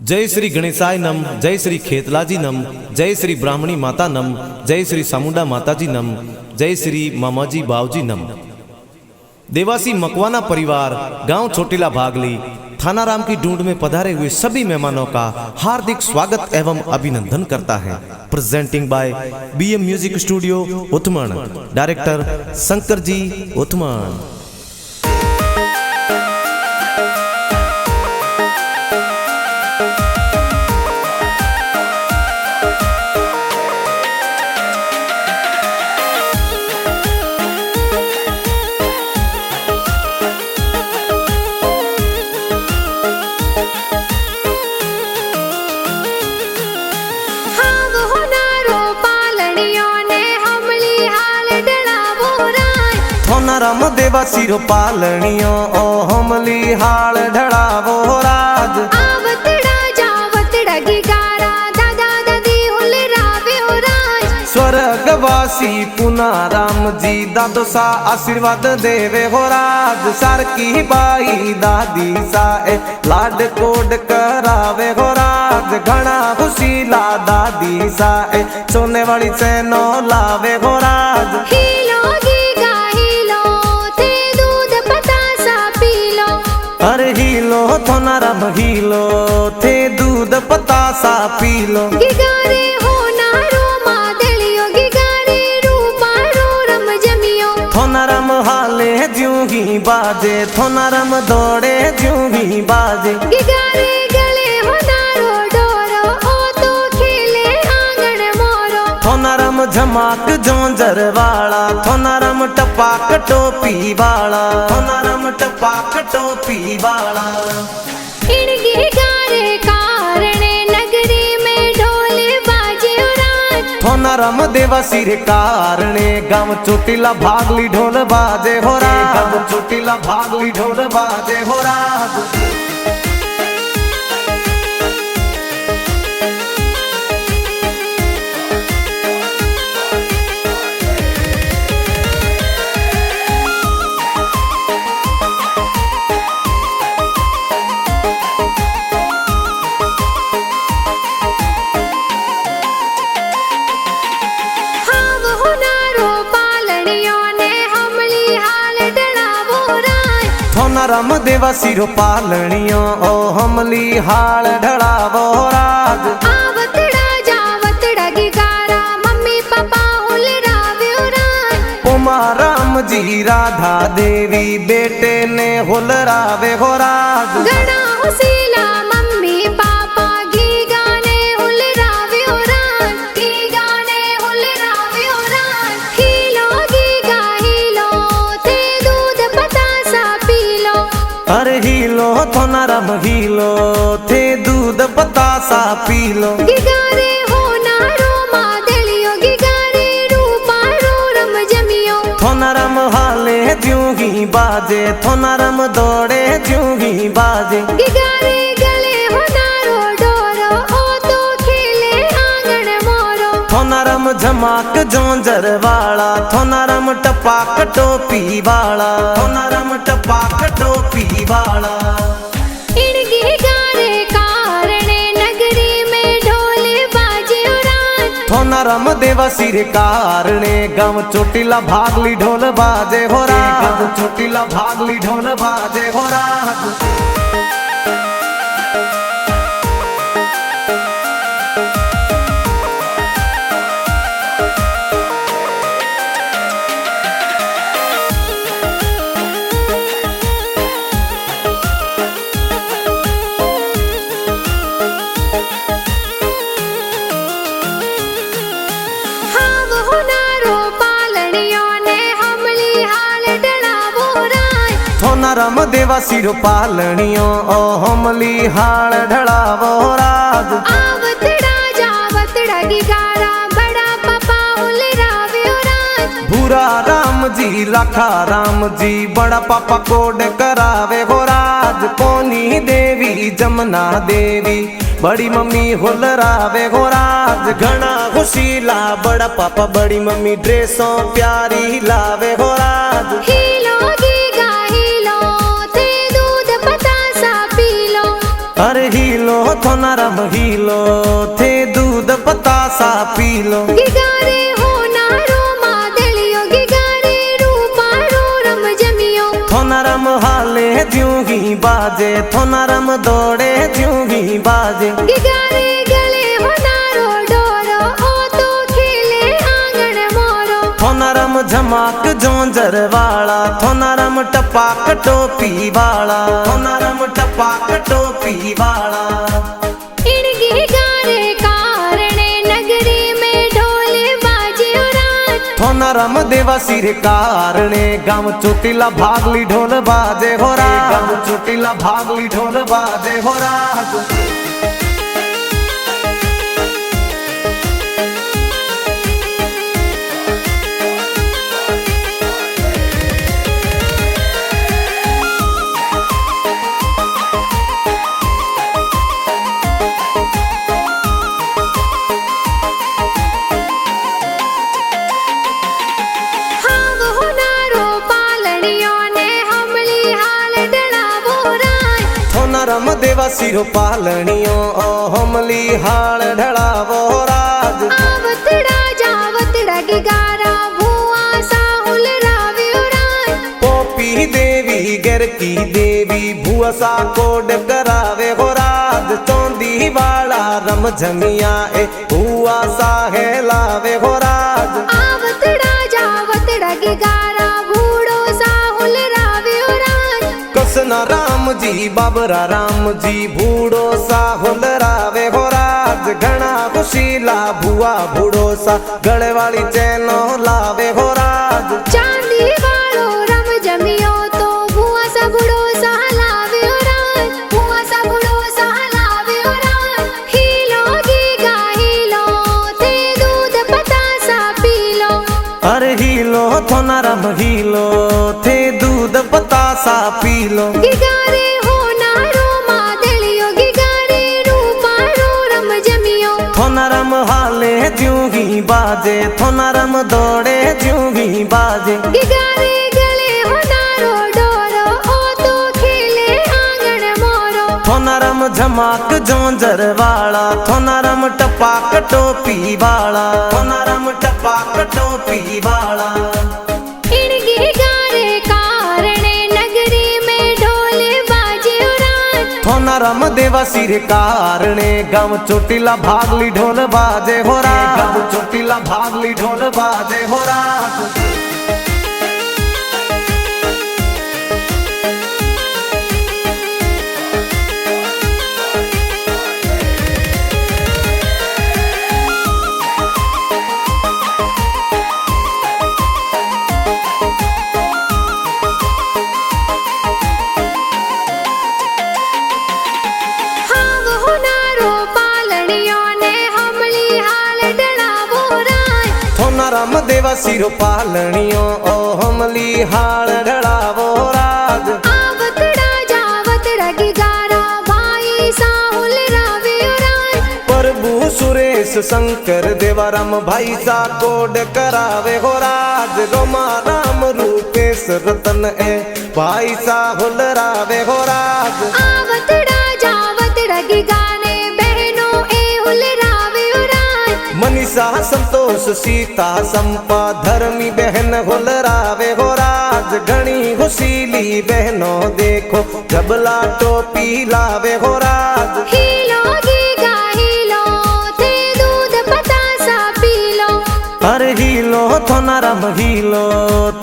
जय श्री गणेशाय नम, जय श्री खेतलाजी नम, जय श्री ब्राह्मणी माता नम, जय श्री सामुंडा माताजी नम, जय श्री मामाजी बावजी नम। देवासी मकवाना परिवार गांव छोटीला भागली थाना राम की ढूंढ में पधारे हुए सभी मेहमानों का हार्दिक स्वागत एवं अभिनंदन करता है। Presenting by BM music studio Uttaman, director Shankar ji Uttaman. रम देवा सिरो पालनियो ओ हमली हाल ढड़ावो राज। आवतड़ा जावतड़ा गिगारा दादा दादी हुले रावे हो राज। स्वर्गवासी पुना राम जी दादो सा आशीर्वाद देवे हो राज। सार की बाई दादी सा ए लाड कोड करावे हो राज। घना खुशीला दादी सा ए सोने वाली चैनो लावे हो राज। अरे हीलो थोना रम हीलो थे दूध पतासा पीलो। गिगारे हो नारो मादलियो गिगारे रूपा रो रम जमियो। थोना रम हाले ज्यों ही बाजे थोना रम दौड़े ज्यों ही बाजे। गिगारे गले हो नारो डोरो ओ तो खेले आंगन मोरो। थोना रम झमाक जोंजर वाला थोना रम टपाक टोपी वाला। थोना रम टपाक टोपी वाला। इन गिगारे कारणे नगरी में ढोल बाजे राज। थोना रम देवा सिर कारणे गाँव चोटीला भागली ढोल बाजे हो राज। गाँव चोटीला भागली ढोल बाजे हो राज। रम देवा सिरो पालनियो ओ हमली हाल ढड़ावो राज। आवतड़ा जावतड़ा गिगारा मम्मी पापा हुले रावे हो राज। उमा राम जी राधा देवी बेटे ने हुल रावे हो राज। गणा हुसीला मम्मी पापा गी गाने हुले रावे हो राज। गी गाने हुले रावे हो राज। हीलो गीगा हीलो थे दूध पतासा पीलो। अरे हीलो थोना रम हीलो थे दूध पतासा पीलो। गिगारे हो नारो मादलियो गिगारे रूपा रो रम जमियो। थोना रम हाले ज्यों ही बाजे थोना रम दौड़े ज्यों ही बाजे। गिगारे गले हो नारो डोरो ओ तो खेले आंगन मोरो। थोना रम झमाक जोंजर वाला थोना रम टपाक टोपी वाला। थोना रम टपाक टोपी वाला। इन गिगारे कारणे नगरी में ढोल बाजे राज। थोना रम देवा सिर कारणे गाँव चोटीला भागली ढोल बाजे हो राज। गाँव चोटीला भागली ढोल बाजे हो राज। थोना रम देवा सिरो पालनियो ओ हमली हाल ढड़ावो राज। आवतड़ा जावतड़ा गिगारा बड़ा पापा हुले रावे हो राज। भूरा राम जी लाखा राम जी बड़ा पापा कोड करावे हो राज। कोनी देवी जमुना देवी बड़ी मम्मी हुल रावे हो राज। घना खुशीला बड़ा पापा बड़ी मम्मी ड्रेसों प्यारी लावे हो राज। हीलो गीगा हीलो थे दूध पतासा पीलो। अरे हीलो थो नरम हीलो थे दूध पतासा पीलो गिगारे हो नारो मादलियो गिगारे रूपारो रम जमियो थो नरम हाले ज्यूं ही बाजे थो नरम दौड़े ज्यूं ही बाजे गिगारे गले हो नारो डोरो ओ तो खेले आंगन मोरो थो नरम झमाक जोंजर वाला थो नरम टपाक टोपी वाला थो नरम टपाक टोपी वाला इन गिगारे कारणे नगरी में ढोल बाजे रात थो नरम देवा सिर कारणे गाँव चोटीला भागली ढोल बाजे हो रात गाँव चोटीला भागली ढोल बाजे हो रात हाव हो नारो पालड़ियों ने हमली हाल डलावो रात थो नरम देवा सिर पालणियो ओ हमली हाल ढड़ावो राज आवतड़ा जावतड़ा गिगारा भुआ साहुल राव्यो रात पोपी देवी गर की देवी भुअसा कोड करावे हो राज चौंदी वाला रम झमिया ए भुआ सा है लावे हो राज आवतड़ा जावतड़ा गिगारा भूड़ो साहुल राव्यो रात कृष्ण राम जी बाबरा राम जी भूड़ो सा हुल रावे हो राज घना खुशीला भुआ भूड़ो सा गले वाली चैनो लावे हो राज चांदी वालो रम जमियो तो भुआ सा बुड़ो सा लाव्यो रात भुआ सा बुड़ो सा लाव्यो रात हीलो गीगा हीलो ते दूध पतासा पीलो अरे हीलो थो नरम हीलो थे दूध पतासा पीलो गिगारे हो नारो मादलियो गिगारे रूपारो रम जमियो थो नरम हाले ज्यूं ही बाजे थो नरम दौड़े ज्यूं ही बाजे गिगारे गले हो नारो डोरो ओ तो खेले आंगन मोरो थो नरम झमाक जोंजर वाला थो नरम टपाक टोपी वाला थो नरम टपाक टोपी वाला इन गिगारे कारणे नगरी में ढोल बाजे रात थो नरम देवा सिर कारणे गाँव चोटीला भागली ढोल बाजे हो रात गाँव चोटीला भागली ढोल बाजे हो रात हाव हो नारो पालड़ियों ने हमली हाल डलावो रात थो नरम देवा सिर पालणियो ओ हमली हाल ढड़ावो राज आवतड़ा जावतड़ा गिगारा भाई साहुल राव्यो रात प्रभु सुरेश शंकर देवाराम भाई सा कोड करावे हो राज रोमा राम रूपेश रतन ए भाई सा हुल रावे हो राज आवतड़ा जावतड़ा गिगाने बहनों ए हुल राव्यो रात मनीषा संतोष सीता संपा धर्मी बहन हुल रावे हो राज घनी हुसीली बहनों देखो जबला टोपी लावे हो राज हीलो गीगा हीलो थे दूध पतासा पीलो अरे हीलो थो नरम हीलो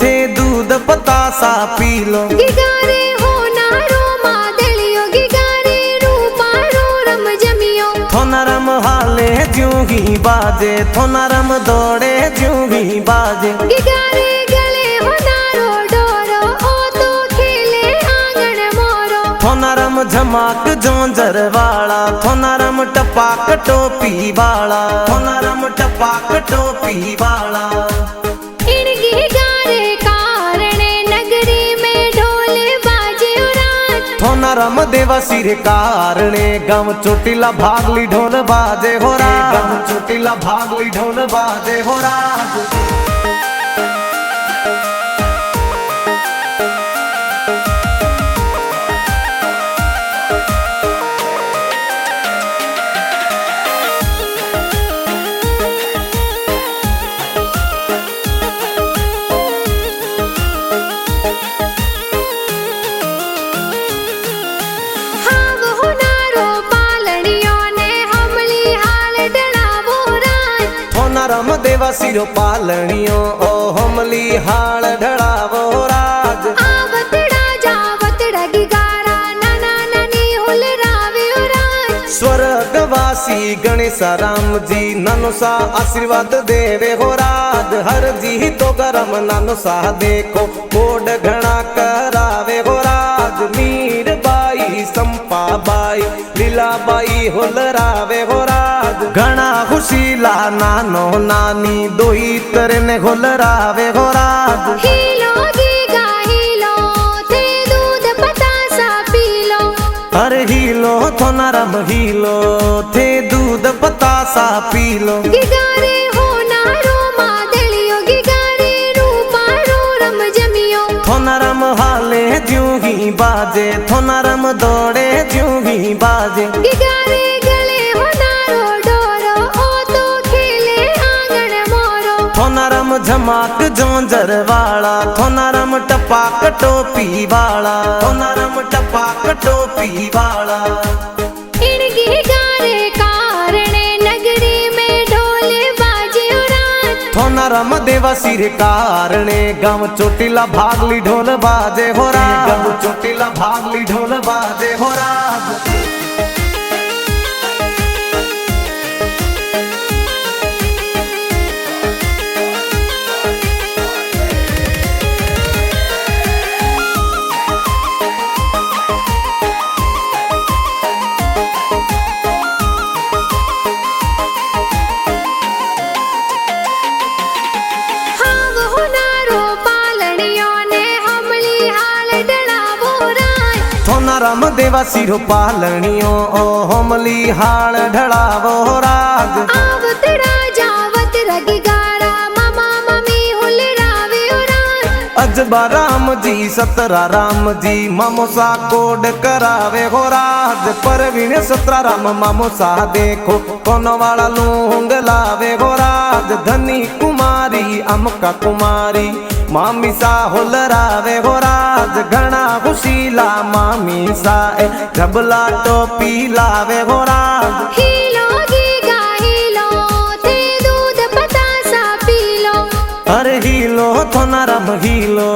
थे दूध पतासा पीलो गिगारे हो नारो मादलियो गिगारे रूपारो रम जमियो थो नरम हाले ज्यूं ही बाजे थो नरम दौड़े ज्यूं ही बाजे गिगारे गले हो नारो डोरो ओ तो खेले आंगन मोरो थो नरम झमाक जोंजर वाला थो नरम टपाक टोपी वाला थो नरम टपाक टोपी वाला इन गिगारे कारणे नगरी में ढोल बाजे रात थो नरम देवा सिर कारणे गाँव चोटीला भागली ढोल बाजे हो रात गाँव चोटीला भागली ढोल बाजे हो रात देवासी रो पालणियो ओ हमली हाल ढळावो राज आवतड़ा जावतड़ा गिगारा नाना नानी हुलरावे राज स्वर्गवासी गणेश राम जी नानो सा आशीर्वाद देवे हो राज हर जी तो गरम नानो सा देखो कोड घना करावे हो राज मीर बाई संपा बाई लीला बाई होलरावे हो राज घना खुशीला नानो नानी दोई तरने होलरावे हो राज हीलो गीगा हीलो थे दूध पतासा पीलो अरे हीलो थो नरम हीलो थे दूध पतासा पीलो गिगारे हो नारो मादलियो गिगारे रूपारो रम जमियो थो नरम हाले ज्यों ही बाजे थो नरम दौड़े ज्यों ही बाजे गिगारे गले हो नारो डोरो ओ तो खेले आंगन मोरो थो नरम झमाक जोंजर वाला थो नरम टपाक टोपी वाला थो नरम टपाक टोपी वाला इन गिगारे कारणे नगरी में ढोल बाजे रात थो नरम देवासी रे कारणे गाँव चोटीला भागली ढोल बाजे हो राज गाँव चोटीला भागली ढोल बाजे हो राज हाव हो नारो पालणियों ने हमली हाल डळावो रात थो नरम देवासी रो पालणियो ओ हमली हाल ढळावो राज आवतड़ा जावतड़ा गिगारा मामा मम्मी हुलरावे रात अजबा राम जी सतरा राम जी मामोसा कोड करावे हो राज परवीन सतरा राम मामोसा देखो कोनो वाला लूंग लावे हो राज धनी कुमारी अमका कुमारी मामी सा होलरावे हो राज घना खुशीला मामी सा झबला टोपी लावे हो राज हीलो गीगा हीलो थे दूध पतासा पीलो अरे हीलो थो नरम हीलो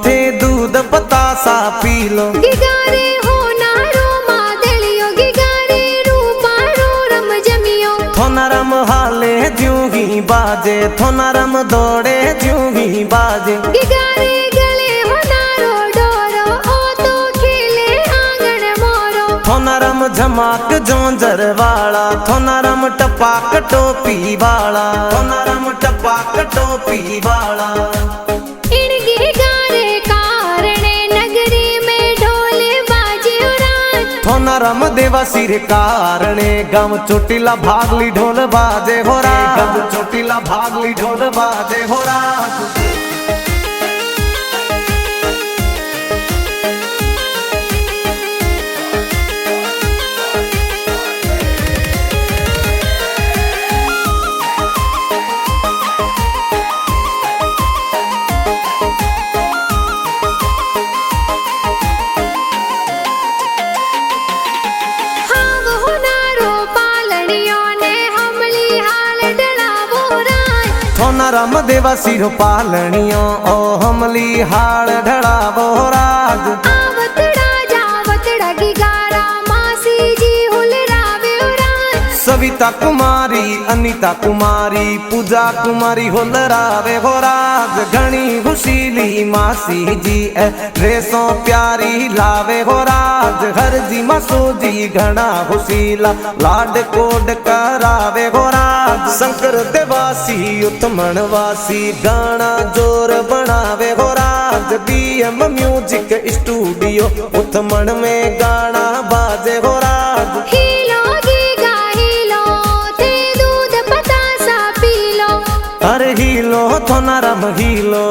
थे दूध पतासा पीलो गिगारे हो नारो मादलियो गिगारे रूपारो रम जमियो थो नरम हाले ज्यों ही बाजे थो नरम दौड़े ज्यों ही बाजे गिगारे गले हो नारो डोरो ओ तो खेले आंगन मोरो थो नरम झमाक जोंजर वाला थो नरम टपाक टोपी वाला थो नरम टपाक टोपी वाला इन गिगारे कारणे नगरी में ढोल बाजे रात थो नरम देवासी रे कारणे गाँव चोटीला भागली ढोल बाजे हो राज गाँव चोटीला भागली ढोल बाजे हो राज हाव हो नारो पालणियों ने हमली हाल डळावो रात थो नरम देवासी रो पालणियो ओ हमली हाल ढळावो राज आवतड़ा जावतड़ा गिगारा मासी जी हुलरावे रात सविता कुमारी अनीता कुमारी पूजा कुमारी होलरावे हो राज घनी खुशीली मासी जी ड्रेसों प्यारी लावे हो राज हर जी मासो जी घना खुशीला लाड कोड करावे हो राज शंकर देवासी उत्तमन वासी गाना जोर बनावे हो राज बीएम म्यूजिक स्टूडियो उत्तमन में गाना बाजे हो राज हीलो गीगा हीलो थे दूध पतासा पीलो अरे हीलो थो नरम हीलो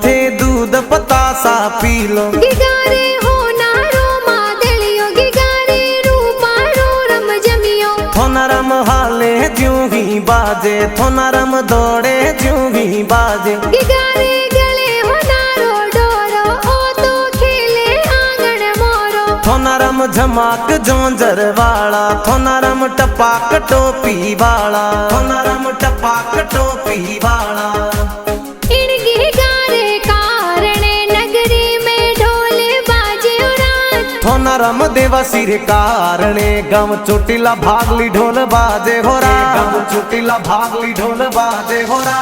थे दूध पतासा पीलो गिगारे हो नारो मादलियो गिगारे रूपारो रम जमियो थो नरम हाले ज्यों ही बाजे थो नरम दौड़े ज्यों ही बाजे गिगारे गले हो नारो डोरो ओ तो खेले आंगन मोरो थो नरम झमाक जोंजर वाला थोनारम टपाक टोपी वाला थोनारम टपाक टोपी वाला इनकी गारे कारणे नगरी में ढोल बाजे उड़ान थोनारम देवा सिर कारणे गम चोटिला भागली ढोल बाजे हो रा गम चोटिला भागली ढोल बाजे हो रा